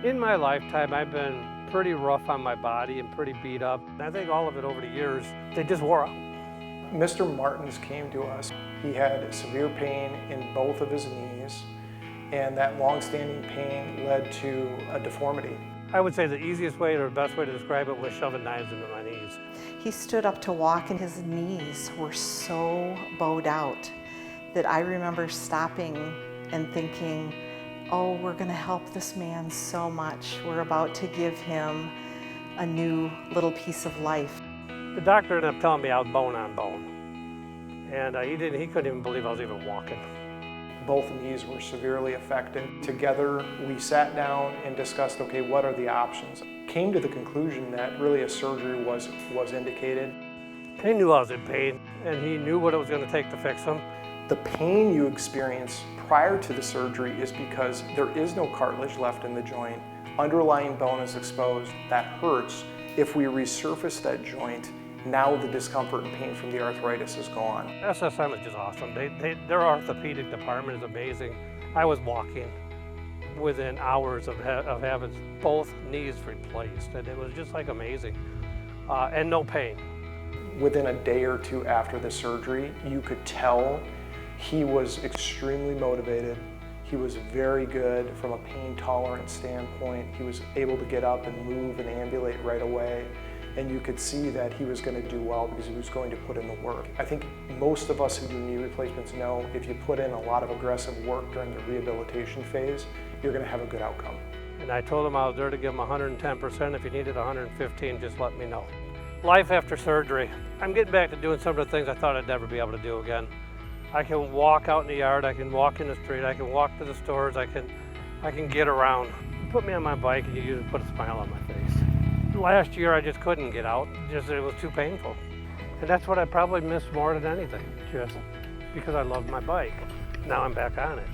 In my lifetime, I've been pretty rough on my body and pretty beat up. I think all of it over the years, they just wore out. Mr. Martins came to us. He had severe pain in both of his knees, and that long-standing pain led to a deformity. I would say the easiest way or the best way to describe it was shoving knives into my knees. He stood up to walk and his knees were so bowed out that I remember stopping and thinking, oh, we're going to help this man so much. We're about to give him a new little piece of life. The doctor ended up telling me I was bone on bone. And he couldn't even believe I was even walking. Both knees were severely affected. Together, we sat down and discussed, okay, what are the options? Came to the conclusion that really a surgery was indicated. He knew I was in pain, and he knew what it was going to take to fix him. The pain you experience prior to the surgery is because there is no cartilage left in the joint. Underlying bone is exposed. That hurts. If we resurface that joint, now the discomfort and pain from the arthritis is gone. SSM is just awesome. Their orthopedic department is amazing. I was walking within hours of having both knees replaced, and it was just like amazing, and no pain. Within a day or two after the surgery, you could tell he was extremely motivated. He was very good from a pain tolerance standpoint. He was able to get up and move and ambulate right away. And you could see that he was going to do well because he was going to put in the work. I think most of us who do knee replacements know if you put in a lot of aggressive work during the rehabilitation phase, you're going to have a good outcome. And I told him I was there to give him 110%. If you needed 115, just let me know. Life after surgery. I'm getting back to doing some of the things I thought I'd never be able to do again. I can walk out in the yard, I can walk in the street, I can walk to the stores, I can get around. Put me on my bike and you usually put a smile on my face. Last year I just couldn't get out, it was too painful. And that's what I probably missed more than anything, just because I loved my bike. Now I'm back on it.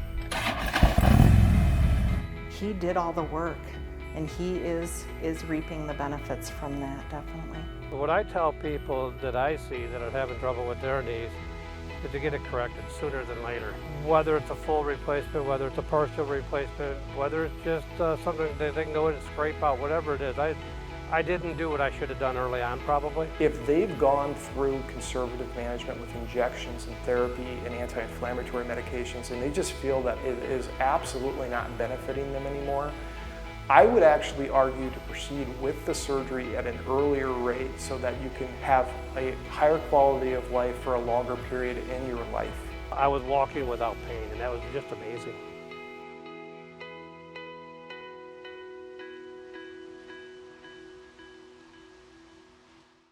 He did all the work and he is reaping the benefits from that, definitely. What I tell people that I see that are having trouble with their knees is to get it corrected sooner than later. Whether it's a full replacement, whether it's a partial replacement, whether it's just something that they can go in and scrape out, whatever it is. I didn't do what I should have done early on, probably. If they've gone through conservative management with injections and therapy and anti-inflammatory medications and they just feel that it is absolutely not benefiting them anymore, I would actually argue to proceed with the surgery at an earlier rate so that you can have a higher quality of life for a longer period in your life. I was walking without pain, and that was just amazing.